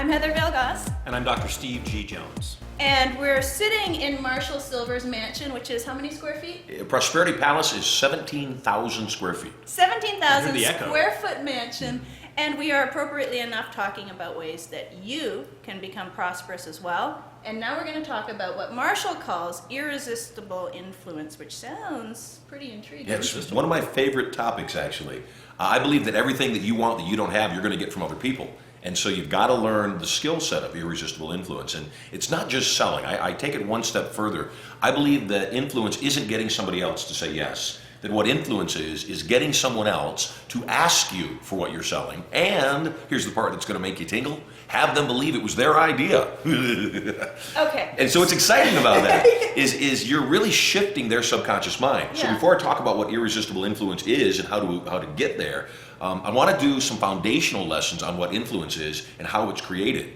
I'm Heather Vale Goss. And I'm Dr. Steve G. Jones. And we're sitting in Marshall Sylver's mansion, which is how many square feet? Prosperity Palace is 17,000 square feet. 17,000 the echo. square foot mansion. And we are appropriately enough talking about ways that you can become prosperous as well. And now we're going to talk about what Marshall calls irresistible influence, which sounds pretty intriguing. Yes, it's one of my favorite topics, actually. I believe that everything that you want that you don't have, you're going to get from other people. And so you've got to learn the skill set of irresistible influence. And it's not just selling. I take it one step further. I believe that influence isn't getting somebody else to say yes. That what influence is getting someone else to ask you for what you're selling. And here's the part that's going to make you tingle. Have them believe it was their idea. Okay. And so what's exciting about that is you're really shifting their subconscious mind. So Yeah. before I talk about what irresistible influence is and how to get there, I want to do some foundational lessons on what influence is and how it's created.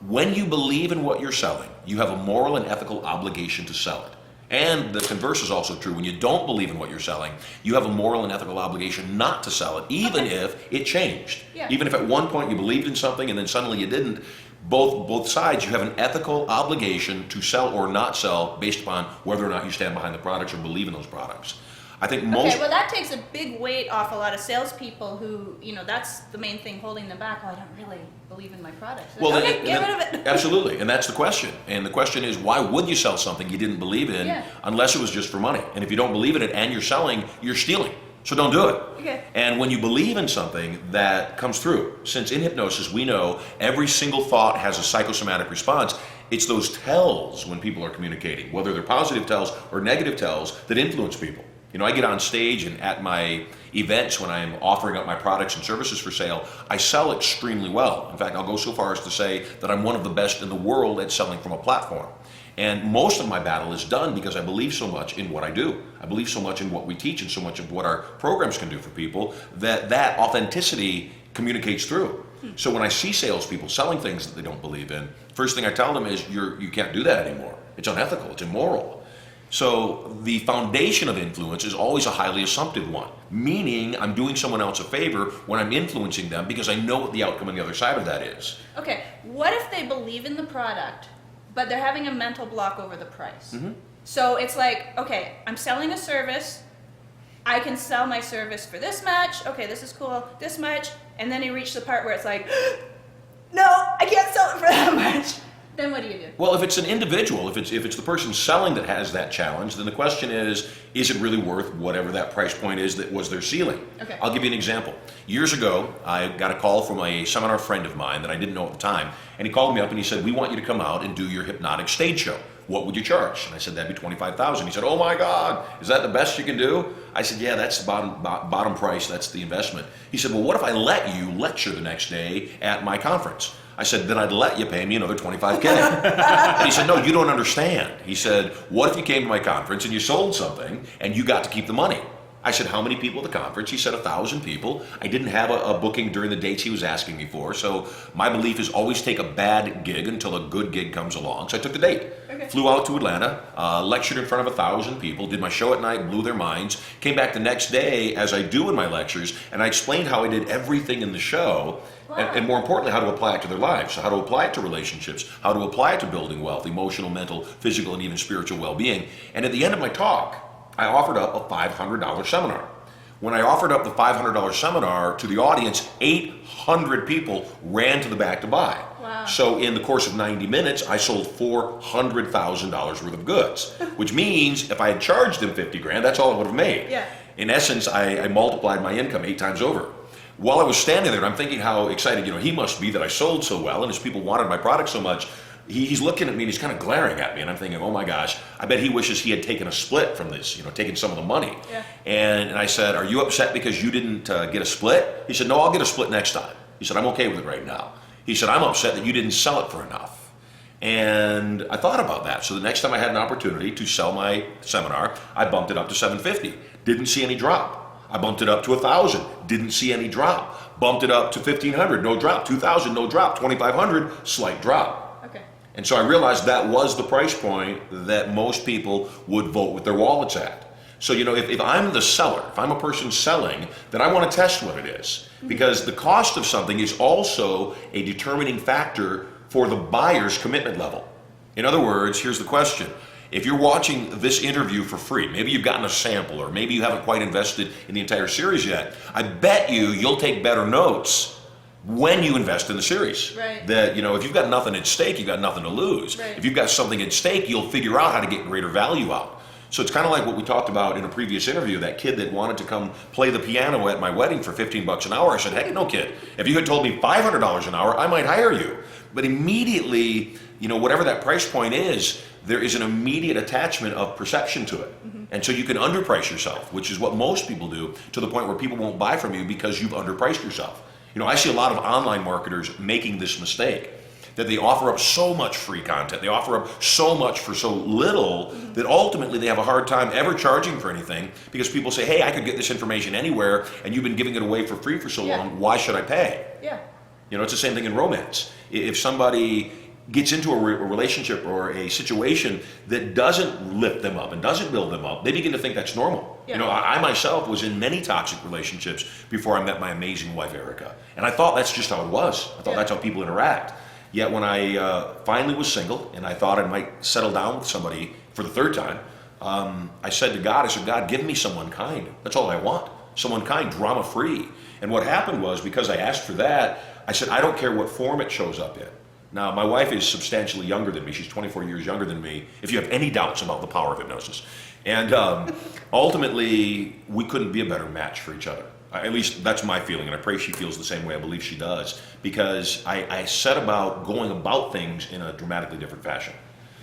When you believe in what you're selling, you have a moral and ethical obligation to sell it. And the converse is also true. When you don't believe in what you're selling, you have a moral and ethical obligation not to sell it, even if it changed. Yeah. Even if at one point you believed in something and then suddenly you didn't, both sides, you have an ethical obligation to sell or not sell based upon whether or not you stand behind the products or believe in those products. I think most... Okay, well that takes a big weight off a lot of salespeople who, that's the main thing holding them back. Oh, I don't really believe in my product. So, okay, get rid of it. Absolutely, and that's the question. And the question is, why would you sell something you didn't believe in unless it was just for money? And if you don't believe in it and you're selling, you're stealing. So don't do it. Okay. And when you believe in something, that comes through. Since in hypnosis we know every single thought has a psychosomatic response, it's those tells when people are communicating, whether they're positive tells or negative tells, that influence people. I get on stage and at my events when I'm offering up my products and services for sale, I sell extremely well. In fact, I'll go so far as to say that I'm one of the best in the world at selling from a platform. And most of my battle is done because I believe so much in what I do. I believe so much in what we teach and so much of what our programs can do for people that authenticity communicates through. So when I see salespeople selling things that they don't believe in, first thing I tell them is you can't do that anymore. It's unethical, it's immoral. So the foundation of influence is always a highly assumptive one, meaning I'm doing someone else a favor when I'm influencing them because I know what the outcome on the other side of that is. Okay, what if they believe in the product, but they're having a mental block over the price? Mm-hmm. So it's like, okay, I'm selling a service, I can sell my service for this much, okay, this is cool, this much, and then you reach the part where it's like, no, I can't sell it for that much. Then what do you do? Well, if it's an individual, if it's the person selling that has that challenge, then the question is it really worth whatever that price point is that was their ceiling? Okay. I'll give you an example. Years ago, I got a call from a seminar friend of mine that I didn't know at the time, and he called me up and he said, "We want you to come out and do your hypnotic stage show. What would you charge?" And I said, "That'd be $25,000. He said, "Oh my God, is that the best you can do?" I said, "Yeah, that's the bottom price. That's the investment." He said, "Well, what if I let you lecture the next day at my conference?" I said, "Then I'd let you pay me another $25K. And he said, "No, you don't understand." He said, "What if you came to my conference and you sold something and you got to keep the money?" I said, "How many people at the conference?" He said, 1,000 people. I didn't have a booking during the dates he was asking me for. So my belief is always take a bad gig until a good gig comes along. So I took the date. Okay. Flew out to Atlanta, lectured in front of 1,000 people, did my show at night, blew their minds, came back the next day, as I do in my lectures, and I explained how I did everything in the show, and more importantly, how to apply it to their lives. So how to apply it to relationships, how to apply it to building wealth, emotional, mental, physical, and even spiritual well-being. And at the end of my talk, I offered up a $500 seminar. When I offered up the $500 seminar to the audience, 800 people ran to the back to buy. Wow. So in the course of 90 minutes, I sold $400,000 worth of goods, which means if I had charged them 50 grand, that's all I would have made. Yeah. In essence, I multiplied my income 8 times over. While I was standing there, I'm thinking how excited he must be that I sold so well, and his people wanted my product so much. He's looking at me and he's kind of glaring at me, and I'm thinking, oh my gosh, I bet he wishes he had taken a split from this, taken some of the money. Yeah. And I said, "Are you upset because you didn't get a split?" He said, "No, I'll get a split next time." He said, "I'm okay with it right now." He said, "I'm upset that you didn't sell it for enough." And I thought about that. So the next time I had an opportunity to sell my seminar, I bumped it up to $750. Didn't see any drop. I bumped it up to $1,000. Didn't see any drop. Bumped it up to $1,500. No drop. $2,000. No drop. $2,500. Slight drop. And so I realized that was the price point that most people would vote with their wallets at. So, if I'm the seller, if I'm a person selling, then I want to test what it is. Because the cost of something is also a determining factor for the buyer's commitment level. In other words, here's the question. If you're watching this interview for free, maybe you've gotten a sample, or maybe you haven't quite invested in the entire series yet, I bet you'll take better notes when you invest in the series. Right. That, if you've got nothing at stake, you've got nothing to lose. Right. If you've got something at stake, you'll figure out how to get greater value out. So it's kind of like what we talked about in a previous interview, that kid that wanted to come play the piano at my wedding for $15 an hour. I said, heck no, kid. If you had told me $500 an hour, I might hire you. But immediately, whatever that price point is, there is an immediate attachment of perception to it. And so you can underprice yourself, which is what most people do, to the point where people won't buy from you because you've underpriced yourself. I see a lot of online marketers making this mistake, that they offer up so much free content, they offer up so much for so little, that ultimately they have a hard time ever charging for anything, because people say, hey, I could get this information anywhere, and you've been giving it away for free for so long, why should I pay? Yeah. It's the same thing in romance. If somebody gets into a relationship or a situation that doesn't lift them up and doesn't build them up, they begin to think that's normal. Yeah. I myself was in many toxic relationships before I met my amazing wife, Erica. And I thought that's just how it was. I thought that's how people interact. Yet when I finally was single and I thought I might settle down with somebody for the third time, I said to God, God, give me someone kind. That's all I want. Someone kind, drama-free. And what happened was, because I asked for that, I said, I don't care what form it shows up in. Now, my wife is substantially younger than me. She's 24 years younger than me, if you have any doubts about the power of hypnosis. And ultimately, we couldn't be a better match for each other. At least that's my feeling, and I pray she feels the same way. I believe she does, because I set about going about things in a dramatically different fashion.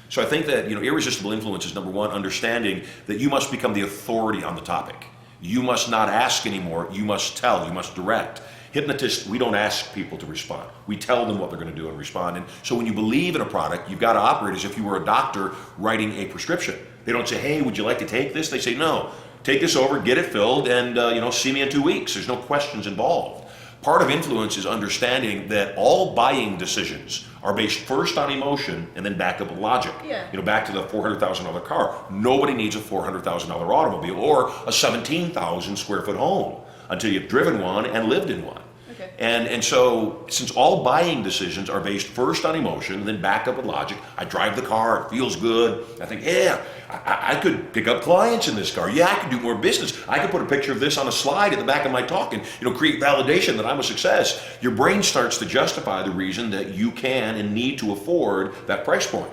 So I think that irresistible influence is, number one, understanding that you must become the authority on the topic. You must not ask anymore. You must tell. You must direct. Hypnotists, we don't ask people to respond. We tell them what they're going to do and respond. And so when you believe in a product, you've got to operate as if you were a doctor writing a prescription. They don't say, hey, would you like to take this? They say, no, take this over, get it filled, and see me in 2 weeks. There's no questions involved. Part of influence is understanding that all buying decisions are based first on emotion and then backed up with logic. Yeah. Back to the $400,000 car. Nobody needs a $400,000 automobile or a 17,000 square foot home until you've driven one and lived in one. Okay. And so, since all buying decisions are based first on emotion, then backed up with logic, I drive the car, it feels good. I think, yeah, I could pick up clients in this car. Yeah, I could do more business. I could put a picture of this on a slide at the back of my talk and create validation that I'm a success. Your brain starts to justify the reason that you can and need to afford that price point.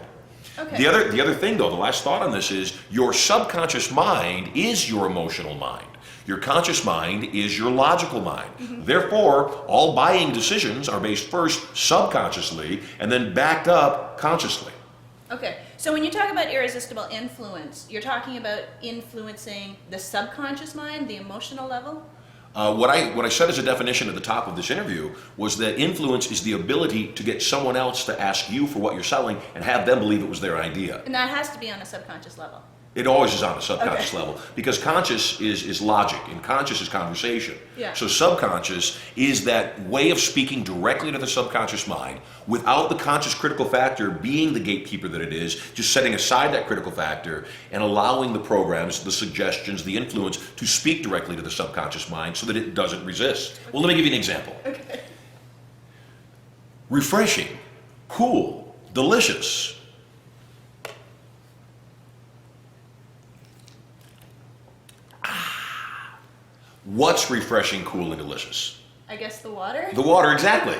Okay. The other thing, though, the last thought on this is, your subconscious mind is your emotional mind. Your conscious mind is your logical mind. Therefore, all buying decisions are based first subconsciously and then backed up consciously. Okay, so when you talk about irresistible influence, you're talking about influencing the subconscious mind, the emotional level? What I said as a definition at the top of this interview was that influence is the ability to get someone else to ask you for what you're selling and have them believe it was their idea. And that has to be on a subconscious level. It always is on a subconscious level, because conscious is logic and conscious is conversation. Yeah. So subconscious is that way of speaking directly to the subconscious mind without the conscious critical factor being the gatekeeper that it is, just setting aside that critical factor and allowing the programs, the suggestions, the influence to speak directly to the subconscious mind so that it doesn't resist. Well, let me give you an example. Okay. Refreshing, cool, delicious. What's refreshing, cool, and delicious? I guess the water? The water, exactly.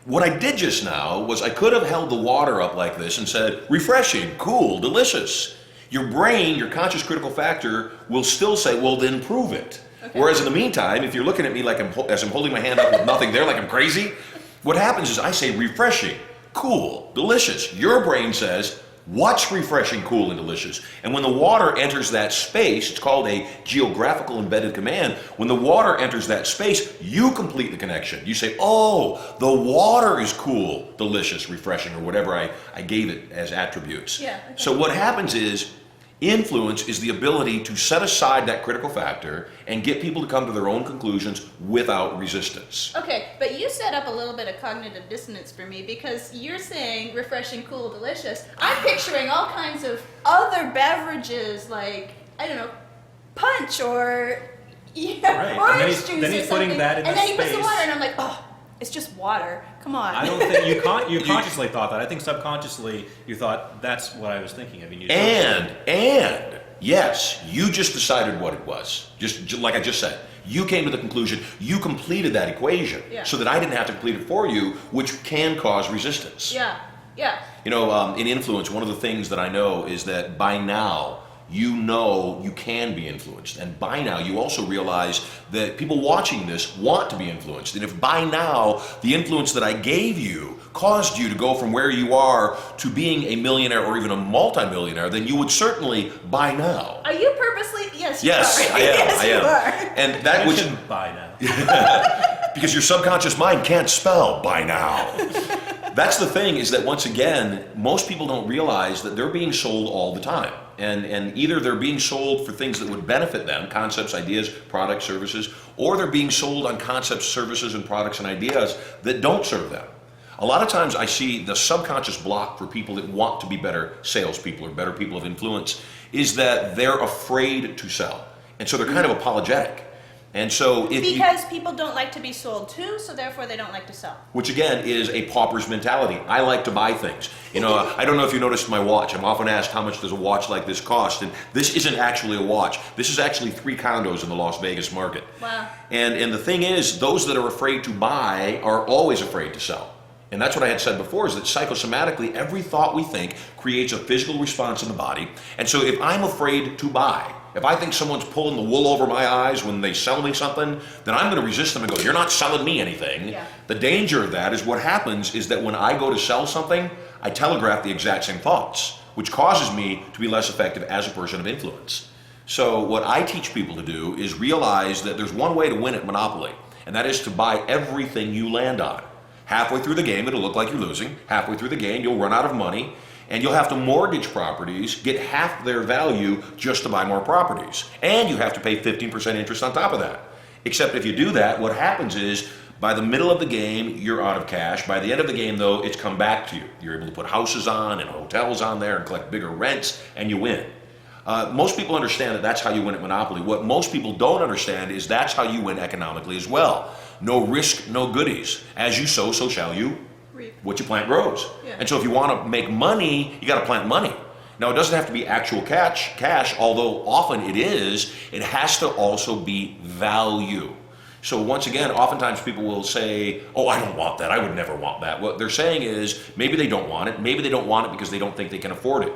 What I did just now was I could have held the water up like this and said, refreshing, cool, delicious. Your brain, your conscious critical factor, will still say, well, then prove it. Okay. Whereas in the meantime, if you're looking at me like as I'm holding my hand up with nothing there, like I'm crazy, what happens is I say refreshing, cool, delicious. Your brain says, what's refreshing, cool, and delicious? And when the water enters that space, it's called a geographical embedded command. When the water enters that space, you complete the connection. You say, oh, the water is cool, delicious, refreshing, or whatever I gave it as attributes. Yeah, okay. So what happens is, influence is the ability to set aside that critical factor and get people to come to their own conclusions without resistance. Okay, but you set up a little bit of cognitive dissonance for me, because you're saying refreshing, cool, delicious. I'm picturing all kinds of other beverages, like, I don't know, punch or Right. orange And then he's- juice then or he's putting something. that in and the then he puts the space. water, and I'm like, oh, it's just water. Come on. I don't think you consciously thought that. I think subconsciously you thought that's what I was thinking. I mean, And yes, you just decided what it was. Just like I just said, you came to the conclusion. You completed that equation, Yeah. so that I didn't have to complete it for you, which can cause resistance. Yeah. You know, in influence, one of the things that I know is that by now you know you can be influenced, and by now you also realize that people watching this want to be influenced. And if by now the influence that I gave you caused you to go from where you are to being a millionaire or even a multimillionaire, then you would certainly by now. Are you purposely? Yes. Yes, you are. I am. Yes, I am. You are. And that I which shouldn't buy now. because your subconscious mind can't spell by now. That's the thing, is that once again, most people don't realize that they're being sold all the time. And either they're being sold for things that would benefit them, concepts, ideas, products, services, or they're being sold on concepts, services, and products and ideas that don't serve them. A lot of times I see the subconscious block for people that want to be better salespeople or better people of influence is that they're afraid to sell. And so they're kind of apologetic. And so Because people don't like to be sold to, so therefore they don't like to sell. which again is a pauper's mentality. I like to buy things. You know, I don't know if you noticed my watch. I'm often asked how much does a watch like this cost, and this isn't actually a watch. This is actually 3 condos in the Las Vegas market. Wow. And the thing is, those that are afraid to buy are always afraid to sell. And that's what I had said before, is that psychosomatically, every thought we think creates a physical response in the body. And so if I'm afraid to buy, if I think someone's pulling the wool over my eyes when they sell me something, then I'm going to resist them and go, you're not selling me anything. Yeah. The danger of that is what happens is that when I go to sell something, I telegraph the exact same thoughts, which causes me to be less effective as a person of influence. So what I teach people to do is realize that there's one way to win at Monopoly, and that is to buy everything you land on. Halfway through the game, it'll look like you're losing. Halfway through the game, you'll run out of money. And you'll have to mortgage properties, get half their value just to buy more properties. And you have to pay 15% interest on top of that. Except if you do that, what happens is by the middle of the game, you're out of cash. By the end of the game, though, it's come back to you. You're able to put houses on and hotels on there and collect bigger rents, and you win. Most people understand that that's how you win at Monopoly. What most people don't understand is that's how you win economically as well. No risk, no goodies. As you sow, so shall you. What you plant grows. Yeah. And so if you want to make money, you got to plant money. Now, it doesn't have to be actual cash, although often it is. It has to also be value. So once again, oftentimes people will say, oh, I don't want that. I would never want that. What they're saying is maybe they don't want it. Maybe they don't want it because they don't think they can afford it.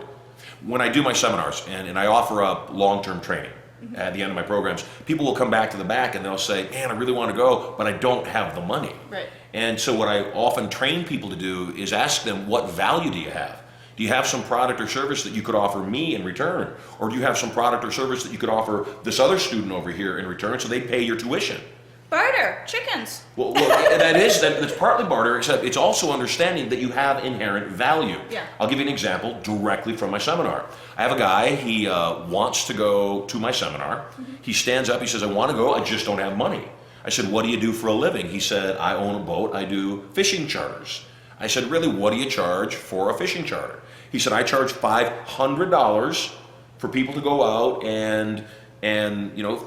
When I do my seminars and I offer up long-term training at the end of my programs, people will come back to the back and they'll say, man, I really want to go, but I don't have the money. Right. And so what I often train people to do is ask them, what value do you have? Do you have some product or service that you could offer me in return? Or do you have some product or service that you could offer this other student over here in return so they pay your tuition? Barter, chickens. Well, that's partly barter, except it's also understanding that you have inherent value. Yeah. I'll give you an example directly from my seminar. I have a guy, he wants to go to my seminar. Mm-hmm. He stands up, he says, I want to go, I just don't have money. I said, what do you do for a living? He said, I own a boat, I do fishing charters. I said, really, what do you charge for a fishing charter? He said, I charge $500 for people to go out and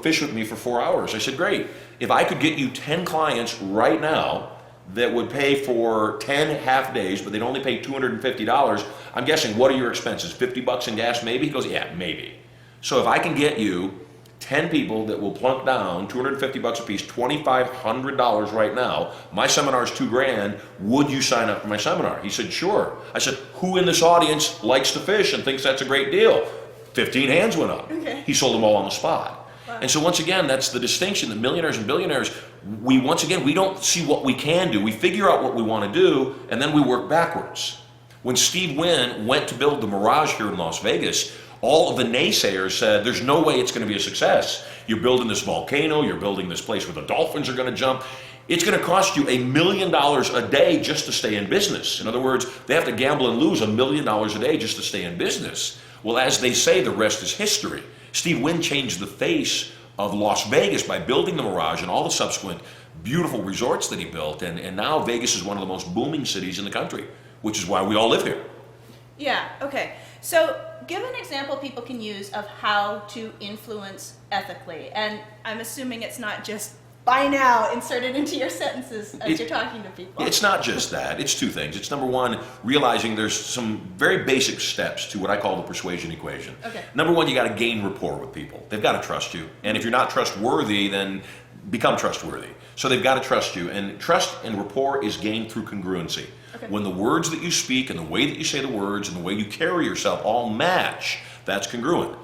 fish with me for 4 hours. I said, great. If I could get you 10 clients right now that would pay for 10 half days, but they'd only pay $250, I'm guessing, what are your expenses? $50 in gas, maybe? He goes, yeah, maybe. So if I can get you 10 people that will plunk down $250 a piece, $2,500 right now, my seminar is $2,000, would you sign up for my seminar? He said, sure. I said, who in this audience likes to fish and thinks that's a great deal? 15 hands went up. Okay. He sold them all on the spot. Wow. And so once again, that's the distinction that millionaires and billionaires, we don't see what we can do. We figure out what we want to do, and then we work backwards. When Steve Wynn went to build the Mirage here in Las Vegas, all of the naysayers said, there's no way it's going to be a success. You're building this volcano, you're building this place where the dolphins are going to jump. It's going to cost you $1 million a day just to stay in business. In other words, they have to gamble and lose $1 million a day just to stay in business. Well, as they say, the rest is history. Steve Wynn changed the face of Las Vegas by building the Mirage and all the subsequent beautiful resorts that he built. And now Vegas is one of the most booming cities in the country, which is why we all live here. Yeah, okay. So give an example people can use of how to influence ethically. And I'm assuming it's not just buy now, insert it into your sentences as you're talking to people. It's not just that. It's two things. It's number one, realizing there's some very basic steps to what I call the persuasion equation. Okay. Number one, you got to gain rapport with people. They've got to trust you. And if you're not trustworthy, then become trustworthy. So they've got to trust you. And trust and rapport is gained through congruency. Okay. When the words that you speak and the way that you say the words and the way you carry yourself all match, that's congruent.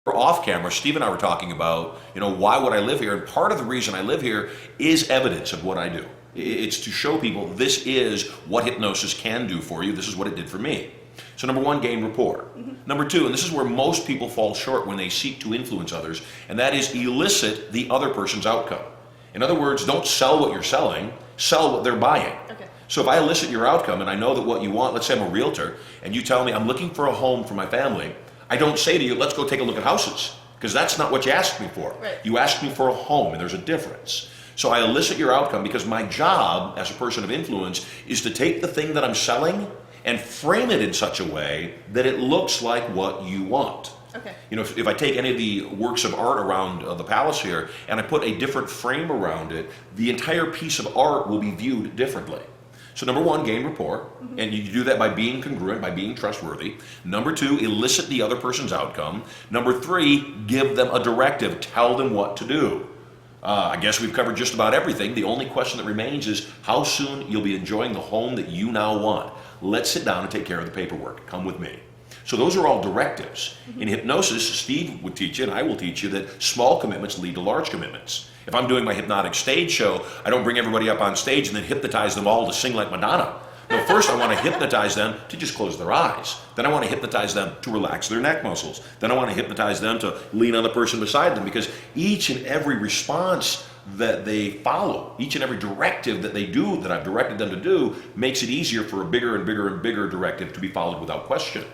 Off camera, Steve and I were talking about, why would I live here? And part of the reason I live here is evidence of what I do. It's to show people this is what hypnosis can do for you. This is what it did for me. So number one, gain rapport. Mm-hmm. Number two, and this is where most people fall short when they seek to influence others, and that is elicit the other person's outcome. In other words, don't sell what you're selling, sell what they're buying. Okay. So if I elicit your outcome and I know that what you want, let's say I'm a realtor, and you tell me I'm looking for a home for my family, I don't say to you, let's go take a look at houses, because that's not what you asked me for. Right. You asked me for a home, and there's a difference. So I elicit your outcome because my job as a person of influence is to take the thing that I'm selling and frame it in such a way that it looks like what you want. Okay. If I take any of the works of art around the palace here and I put a different frame around it, the entire piece of art will be viewed differently. So number one, gain rapport, and you do that by being congruent, by being trustworthy. Number two, elicit the other person's outcome. Number three, give them a directive, tell them what to do. I guess we've covered just about everything. The only question that remains is how soon you'll be enjoying the home that you now want. Let's sit down and take care of the paperwork. Come with me. So those are all directives. In hypnosis, Steve would teach you, and I will teach you, that small commitments lead to large commitments. If I'm doing my hypnotic stage show, I don't bring everybody up on stage and then hypnotize them all to sing like Madonna. No, first I want to hypnotize them to just close their eyes. Then I want to hypnotize them to relax their neck muscles. Then I want to hypnotize them to lean on the person beside them, because each and every response that they follow, each and every directive that they do, that I've directed them to do, makes it easier for a bigger and bigger and bigger directive to be followed without question.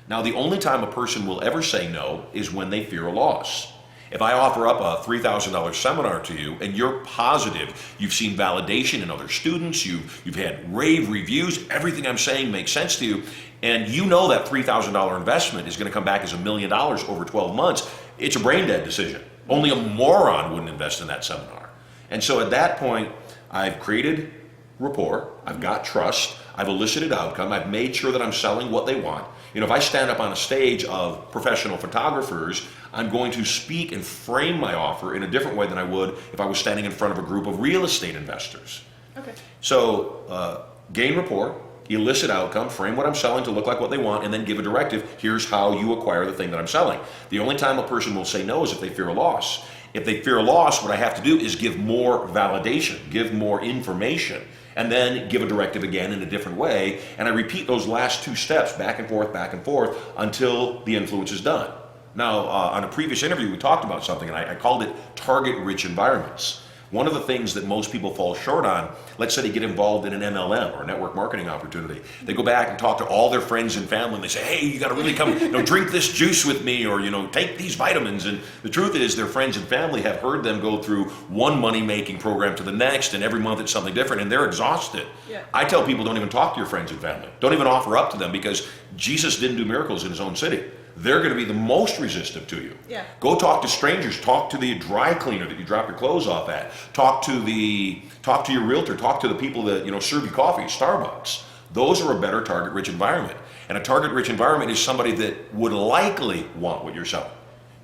Now, the only time a person will ever say no is when they fear a loss. If I offer up a $3,000 seminar to you and you're positive, you've seen validation in other students, you've had rave reviews, everything I'm saying makes sense to you, and you know that $3,000 investment is going to come back as $1 million over 12 months, it's a brain dead decision. Only a moron wouldn't invest in that seminar. And so at that point, I've created rapport, I've got trust, I've elicited outcome, I've made sure that I'm selling what they want. If I stand up on a stage of professional photographers, I'm going to speak and frame my offer in a different way than I would if I was standing in front of a group of real estate investors. Okay. So gain rapport, elicit outcome, frame what I'm selling to look like what they want, and then give a directive. Here's how you acquire the thing that I'm selling. The only time a person will say no is if they fear a loss. If they fear a loss, what I have to do is give more validation, give more information, and then give a directive again in a different way. And I repeat those last two steps back and forth until the influence is done. Now, on a previous interview, we talked about something, and I called it target-rich environments. One of the things that most people fall short on, let's say they get involved in an MLM or a network marketing opportunity. They go back and talk to all their friends and family, and they say, hey, you got to really come, drink this juice with me, or, take these vitamins. And the truth is their friends and family have heard them go through one money-making program to the next, and every month it's something different, and they're exhausted. Yeah. I tell people, don't even talk to your friends and family. Don't even offer up to them, because Jesus didn't do miracles in his own city. They're going to be the most resistive to you. Yeah. Go talk to strangers. Talk to the dry cleaner that you drop your clothes off at. Talk to your realtor. Talk to the people that serve you coffee, Starbucks. Those are a better target-rich environment. And a target-rich environment is somebody that would likely want what you're selling.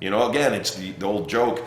Again, it's the old joke.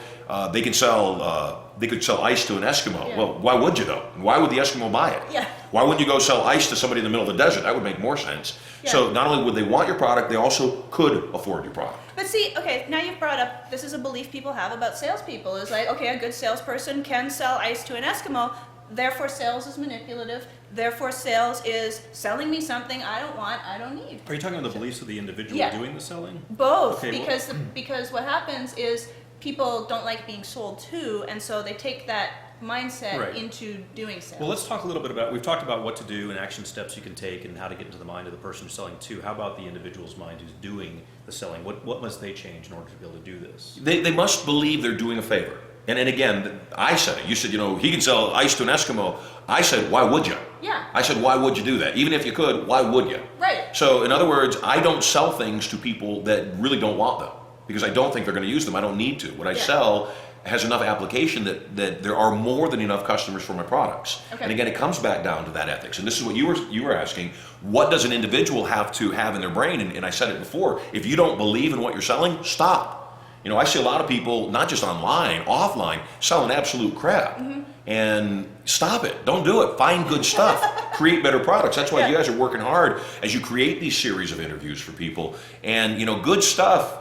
They could sell ice to an Eskimo. Yeah. Well, why would you though? Why would the Eskimo buy it? Yeah. Why wouldn't you go sell ice to somebody in the middle of the desert? That would make more sense. Yeah. So not only would they want your product, they also could afford your product. But see, okay, now you've brought up, this is a belief people have about salespeople. Is like, okay, a good salesperson can sell ice to an Eskimo, therefore sales is manipulative, therefore sales is selling me something I don't want, I don't need. Are you talking about the beliefs of the individual Yeah. doing the selling? Both, Okay, because what happens is people don't like being sold to, and so they take that mindset Right. into doing sales. Well, let's talk a little bit about, we've talked about what to do and action steps you can take and how to get into the mind of the person who's selling to. How about the individual's mind who's doing the selling? What must they change in order to be able to do this? They must believe they're doing a favor. And again, I said it. You said, he can sell ice to an Eskimo. I said, why would you? Yeah. I said, why would you do that? Even if you could, why would you? Right. So in other words, I don't sell things to people that really don't want them because I don't think they're going to use them. I don't need to. What I sell has enough application that there are more than enough customers for my products. Okay. And again, it comes back down to that ethics. And this is what you were asking. What does an individual have to have in their brain? And I said it before. If you don't believe in what you're selling, stop. You know, I see a lot of people, not just online, offline, selling absolute crap. And stop it. Don't do it. Find good stuff. Create better products. That's why you guys are working hard as you create these series of interviews for people. And, you know, good stuff,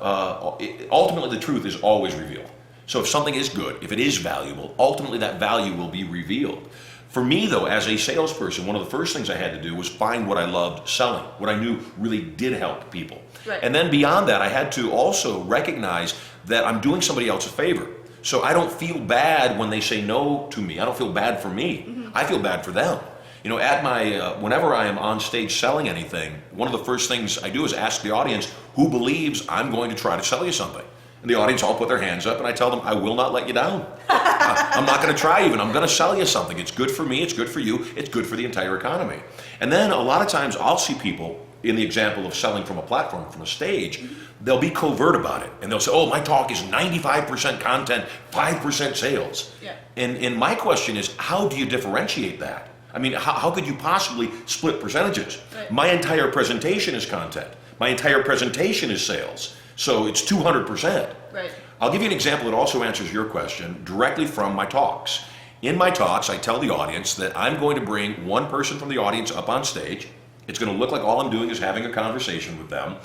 ultimately the truth is always revealed. So if something is good, if it is valuable, ultimately that value will be revealed. For me, though, as a salesperson, one of the first things I had to do was find what I loved selling, what I knew really did help people. Right. And then beyond that, I had to also recognize that I'm doing somebody else a favor. So I don't feel bad when they say no to me. I don't feel bad for me. I feel bad for them. You know, at my whenever I am on stage selling anything, one of the first things I do is ask the audience who believes I'm going to try to sell you something. And the audience all put their hands up, and I tell them, I will not let you down. I'm not going to try even. I'm going to sell you something. It's good for me. It's good for you. It's good for the entire economy. And then a lot of times I'll see people, in the example of selling from a platform, from a stage, they'll be covert about it. And they'll say, oh, my talk is 95% content, 5% sales. Yeah. And my question is, how do you differentiate that? I mean, how could you possibly split percentages? Right. My entire presentation is content. My entire presentation is sales. So it's 200%. Right. I'll give you an example that also answers your question directly from my talks. In my talks, I tell the audience that I'm going to bring one person from the audience up on stage. It's going to look like all I'm doing is having a conversation with them.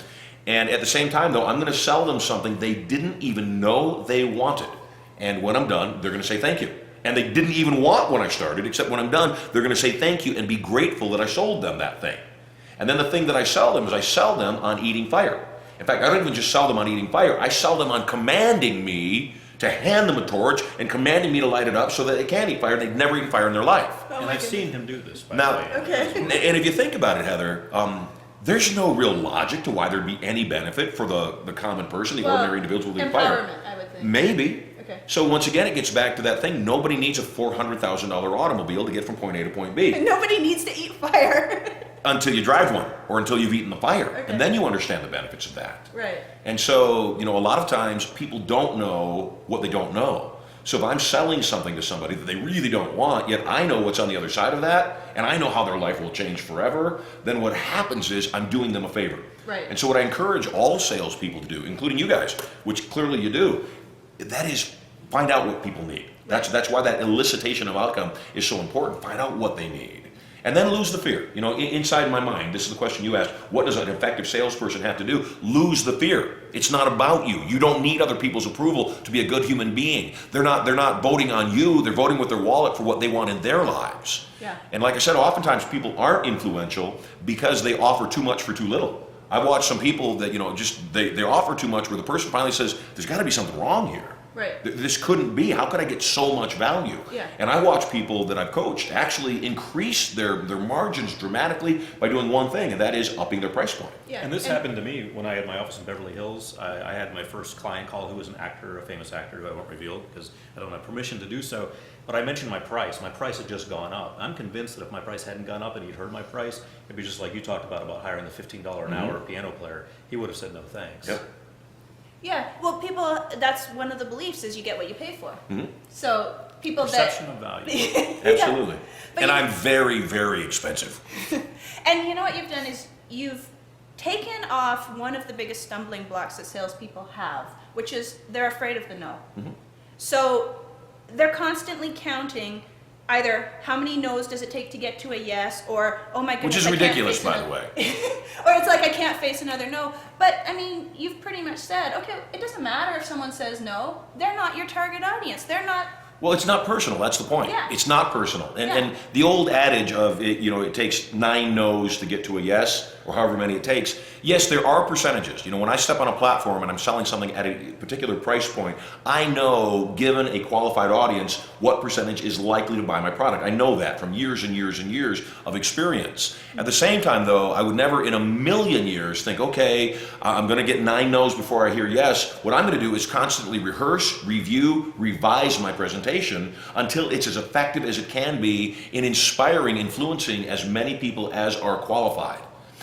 And at the same time, though, I'm going to sell them something they didn't even know they wanted. And when I'm done, they're going to say thank you. And they didn't even want when I started, except when I'm done, they're going to say thank you and be grateful that I sold them that thing. And then the thing that I sell them is I sell them on eating fire. In fact, I don't even just sell them on eating fire. I sell them on commanding me to hand them a torch and commanding me to light it up so that they can eat fire. They've never eaten fire in their life. And I've seen him do this, by Now, the way. Okay. and if you think about it, Heather, there's no real logic to why there'd be any benefit for the common person, the ordinary individual to eat fire. Empowerment, I would think. Maybe. Okay. So once again, it gets back to that thing. Nobody needs a $400,000 automobile to get from point A to point B. Nobody needs to eat fire. Until you drive one or until you've eaten the fire. Okay. And then you understand the benefits of that. Right. And so, you know, a lot of times people don't know what they don't know. So if I'm selling something to somebody that they really don't want, yet I know what's on the other side of that, and I know how their life will change forever, then what happens is I'm doing them a favor. Right. And so what I encourage all salespeople to do, including you guys, which clearly you do, that is find out what people need. That's why that elicitation of outcome is so important. Find out what they need. And then lose the fear. You know, inside my mind, this is the question you asked, what does an effective salesperson have to do? Lose the fear. It's not about you. You don't need other people's approval to be a good human being. They're not voting on you, they're voting with their wallet for what they want in their lives. Yeah. And like I said, oftentimes people aren't influential because they offer too much for too little. I've watched some people that, you know, just they offer too much where the person finally says, there's got to be something wrong here. Right. This couldn't be. How could I get so much value? Yeah. And I watch people that I've coached actually increase their margins dramatically by doing one thing, and that is upping their price point. Yeah. And this happened to me when I had my office in Beverly Hills. I had my first client call who was an actor, a famous actor who I won't reveal because I don't have permission to do so. But I mentioned my price. My price had just gone up. I'm convinced that if my price hadn't gone up and he'd heard my price, it'd be just like you talked about hiring the $15 an hour piano player. He would have said no thanks. Yep. Yeah, well, people, that's one of the beliefs is you get what you pay for. Mhm. So people Perception of value. Absolutely. But And you- I'm very, very expensive. And you know what you've done is you've taken off one of the biggest stumbling blocks that salespeople have, which is they're afraid of the no. So they're constantly counting either how many no's does it take to get to a yes, or oh my goodness, Which is I can't ridiculous, face by the another- way. Or it's like I can't face another no. But I mean, you've pretty much said, okay, it doesn't matter if someone says no. They're not your target audience. They're not. Well, it's not personal. That's the point. Yeah. It's not personal. And, Yeah. and the old adage of, it takes 9 no's to get to a yes, or however many it takes. Yes, there are percentages. You know, when I step on a platform and I'm selling something at a particular price point, I know, given a qualified audience, what percentage is likely to buy my product. I know that from years and years and years of experience. At the same time, though, I would never in a million years think, okay, I'm going to get 9 no's before I hear yes. What I'm going to do is constantly rehearse, review, revise my presentation until it's as effective as it can be in inspiring, influencing as many people as are qualified.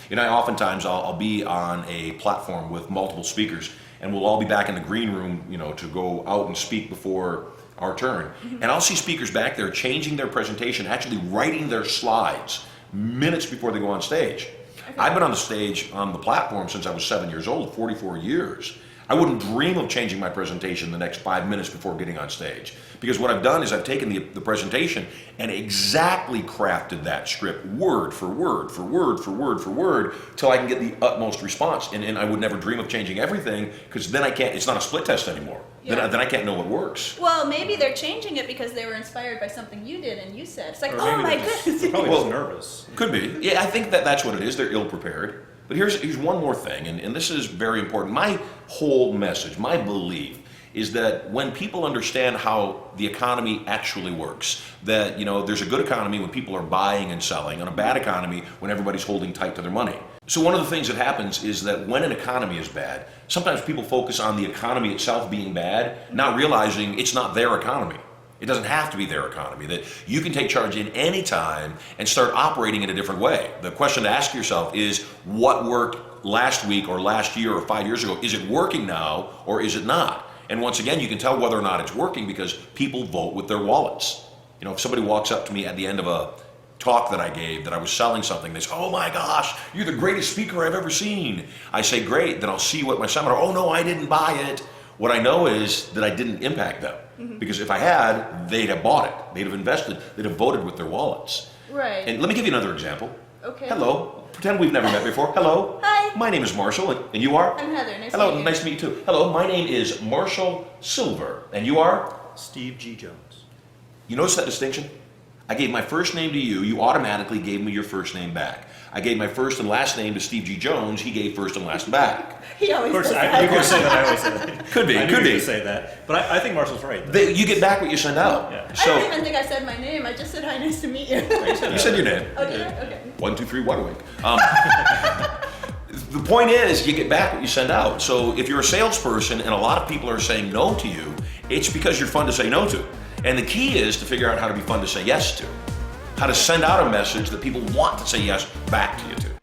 You know, oftentimes I'll be on a platform with multiple speakers, and we'll all be back in the green room, you know, to go out and speak before our turn. And I'll see speakers back there changing their presentation, actually writing their slides minutes before they go on stage. Okay. I've been on the stage, on the platform, since I was 7 years old, 44 years. I wouldn't dream of changing my presentation the next 5 minutes before getting on stage. Because what I've done is I've taken the presentation and exactly crafted that script word for word for word for word for word till I can get the utmost response. And I would never dream of changing everything, because then I can't, it's not a split test anymore. Yeah. Then I can't know what works. Well, maybe they're changing it because they were inspired by something you did and you said. It's like, Or oh maybe my they're just- goodness. they're probably Well, just nervous. Could be. Yeah, I think that's what it is. They're ill-prepared. But here's one more thing, and this is very important. My whole message, my belief, is that when people understand how the economy actually works, that, you know, there's a good economy when people are buying and selling, and a bad economy when everybody's holding tight to their money. So one of the things that happens is that when an economy is bad, sometimes people focus on the economy itself being bad, not realizing it's not their economy. It doesn't have to be their economy, that you can take charge in any time and start operating in a different way. The question to ask yourself is, what worked last week or last year or 5 years ago? Is it working now or is it not? And once again, you can tell whether or not it's working because people vote with their wallets. You know, if somebody walks up to me at the end of a talk that I gave, that I was selling something, they say, oh my gosh, you're the greatest speaker I've ever seen. I say, great, then I'll see you at my seminar. Oh no, I didn't buy it. What I know is that I didn't impact them. Because if I had, they'd have bought it. They'd have invested. They'd have voted with their wallets. Right. And let me give you another example. Okay. Hello. Pretend we've never met before. Hello. Hi. My name is Marshall, and you are? I'm Heather. Nice to Hello, meet you. nice to meet you too. Hello, my name is Marshall Sylver, and you are? Steve G. Jones. You notice that distinction? I gave my first name to you, you automatically gave me your first name back. I gave my first and last name to Steve G. Jones, he gave first and last back. He always Of course, does that. you could say that. I always say that. Could be, I knew could you be. could say that, but I think Marshall's right. You get back what you send out. Yeah. I don't even think I said my name. I just said, hi, nice to meet you. You said your name. Oh, did I? Okay. 1, 2, 3, water wink. The point is, you get back what you send out. So if you're a salesperson and a lot of people are saying no to you, it's because you're fun to say no to. And the key is to figure out how to be fun to say yes to. How to send out a message that people want to say yes back to you to.